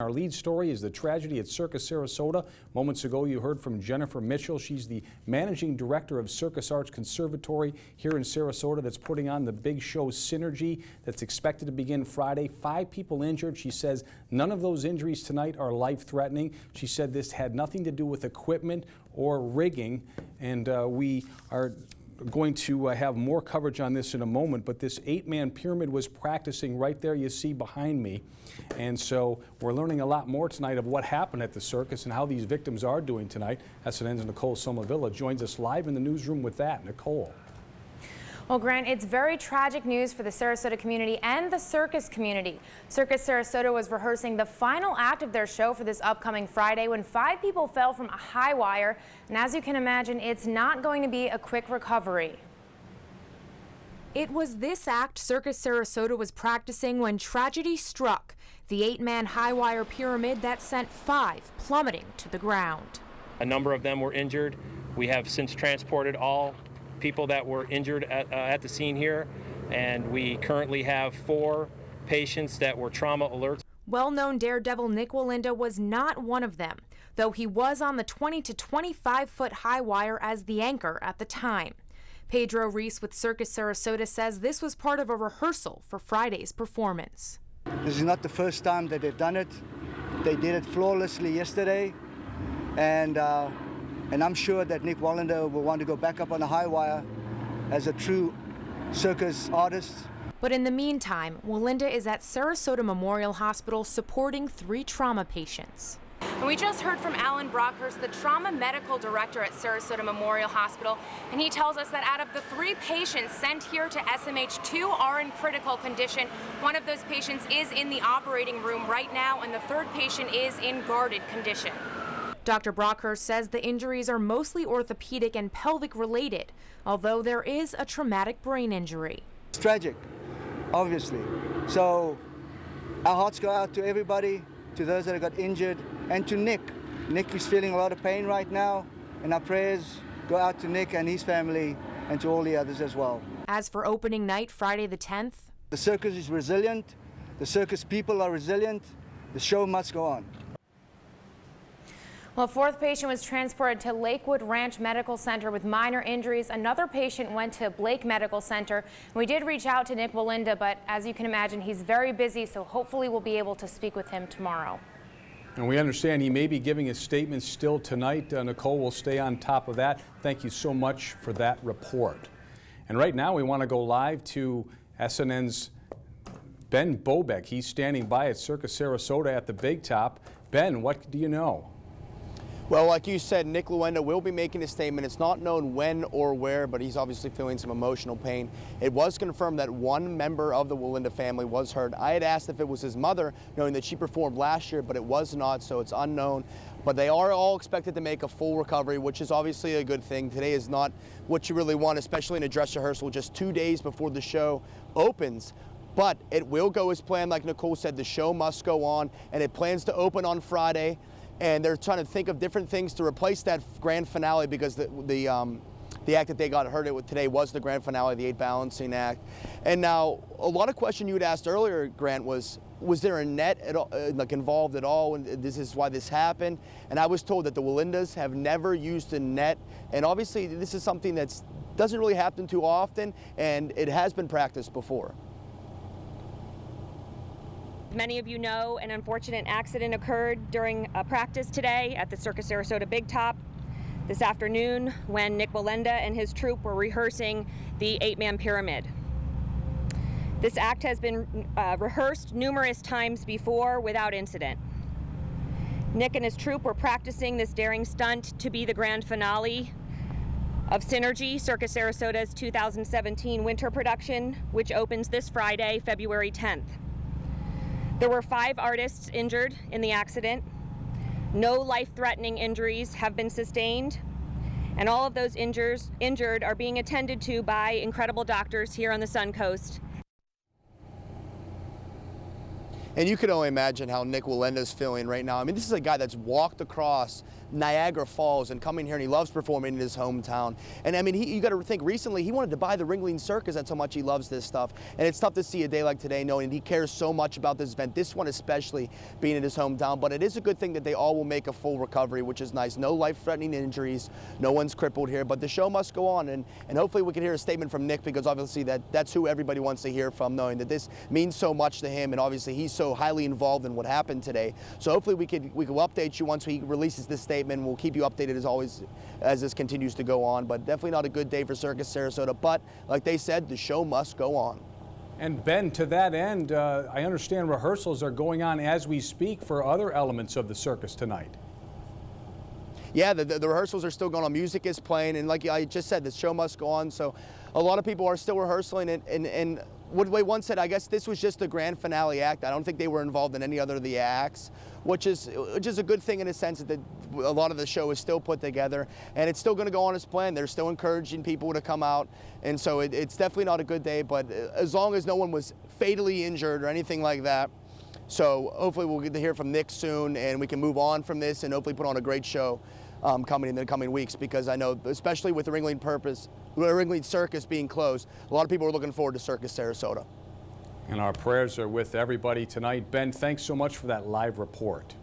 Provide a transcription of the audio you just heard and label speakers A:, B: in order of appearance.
A: Our lead story is the tragedy at Circus Sarasota. Moments ago, you heard from Jennifer Mitchell. She's the managing director of Circus Arts Conservatory here in Sarasota that's putting on the big show Synergy that's expected to begin Friday. 5 people injured. She says none of those injuries tonight are life-threatening. She said this had nothing to do with equipment or rigging, and we are going to have more coverage on this in a moment, but this 8-man pyramid was practicing right there you see behind me. And so we're learning a lot more tonight of what happened at the circus and how these victims are doing tonight. SNN's Nicole Somavilla joins us live in the newsroom with that. Nicole.
B: Well, Grant, it's very tragic news for the Sarasota community and the circus community. Circus Sarasota was rehearsing the final act of their show for this upcoming Friday when 5 people fell from a high wire. And as you can imagine, it's not going to be a quick recovery. It was this act Circus Sarasota was practicing when tragedy struck. The 8-man high wire pyramid that sent 5 plummeting to the ground.
C: A number of them were injured. We have since transported all people that were injured at the scene here, and we currently have 4 patients that were trauma alerts.
B: Well-known daredevil Nick Wallenda was not one of them, though he was on the 20 to 25-foot high wire as the anchor at the time. Pedro Reese with Circus Sarasota says this was part of a rehearsal for Friday's performance.
D: This is not the first time that they've done it. They did it flawlessly yesterday, and I'm sure that Nick Wallenda will want to go back up on the high wire as a true circus artist.
B: But in the meantime, Wallenda is at Sarasota Memorial Hospital supporting 3 trauma patients. And we just heard from Alan Brockhurst, the trauma medical director at Sarasota Memorial Hospital, and he tells us that out of the 3 patients sent here to SMH, 2 are in critical condition. One of those patients is in the operating room right now, and the 3rd patient is in guarded condition. Dr. Brockhurst says the injuries are mostly orthopedic and pelvic related, although there is a traumatic brain injury.
D: It's tragic, obviously. So our hearts go out to everybody, to those that have got injured, and to Nick. Nick is feeling a lot of pain right now, and our prayers go out to Nick and his family and to all the others as well. As for opening night, Friday the 10th, the circus is resilient, the circus people are resilient, the show must go on.
B: Well, a 4th patient was transported to Lakewood Ranch Medical Center with minor injuries. Another patient went to Blake Medical Center. We did reach out to Nick Wallenda, but as you can imagine, he's very busy, so hopefully we'll be able to speak with him tomorrow.
A: And we understand he may be giving a statement still tonight. Nicole will stay on top of that. Thank you so much for that report. And right now we want to go live to SNN's Ben Bobek. He's standing by at Circus Sarasota at the Big Top. Ben, what do you know?
E: Well, like you said, Nick Wallenda will be making a statement. It's not known when or where, but he's obviously feeling some emotional pain. It was confirmed that 1 member of the Wallenda family was hurt. I had asked if it was his mother, knowing that she performed last year, but it was not, so it's unknown. But they are all expected to make a full recovery, which is obviously a good thing. Today is not what you really want, especially in a dress rehearsal just 2 days before the show opens. But it will go as planned. Like Nicole said, the show must go on, and it plans to open on Friday. And they're trying to think of different things to replace that grand finale, because the act that they got hurt with today was the grand finale, the 8 balancing act. And now, a lot of question you had asked earlier, Grant, was there a net at all, like involved at all, and this is why this happened? And I was told that the Wallendas have never used a net, and obviously this is something that doesn't really happen too often, and it has been practiced before.
F: Many of you know an unfortunate accident occurred during a practice today at the Circus Sarasota Big Top this afternoon when Nick Wallenda and his troupe were rehearsing the 8-man pyramid. This act has been rehearsed numerous times before without incident. Nick and his troupe were practicing this daring stunt to be the grand finale of Synergy, Circus Sarasota's 2017 winter production, which opens this Friday, February 10th. There were 5 artists injured in the accident. No life-threatening injuries have been sustained, and all of those injured are being attended to by incredible doctors here on the Suncoast.
E: And you can only imagine how Nick Wallenda's feeling right now. I mean, this is a guy that's walked across Niagara Falls and coming here, and he loves performing in his hometown. And I mean, you got to think, recently he wanted to buy the Ringling Circus. That's how much he loves this stuff. And it's tough to see a day like today knowing he cares so much about this event, this one especially being in his hometown. But it is a good thing that they all will make a full recovery, which is nice. No life-threatening injuries, no one's crippled here, but the show must go on. And hopefully we can hear a statement from Nick, because obviously that's who everybody wants to hear from, knowing that this means so much to him, and obviously he's so highly involved in what happened today. So hopefully we will update you once he releases this statement. We'll keep you updated as always as this continues to go on, but definitely not a good day for Circus Sarasota. But like they said, the show must go on.
A: And Ben, to that end, I understand rehearsals are going on as we speak for other elements of the circus tonight.
E: Yeah, the rehearsals are still going on. Music is playing, and like I just said, the show must go on. So a lot of people are still rehearsing, and what they once said, I guess this was just the grand finale act. I don't think they were involved in any other of the acts, which is a good thing in a sense that a lot of the show is still put together, and it's still going to go on as planned. They're still encouraging people to come out, and so it's definitely not a good day, but as long as no one was fatally injured or anything like that. So hopefully we'll get to hear from Nick soon, and we can move on from this and hopefully put on a great show coming in the coming weeks, because I know, especially with the Ringling Circus being closed, a lot of people are looking forward to Circus Sarasota.
A: And our prayers are with everybody tonight. Ben, thanks so much for that live report.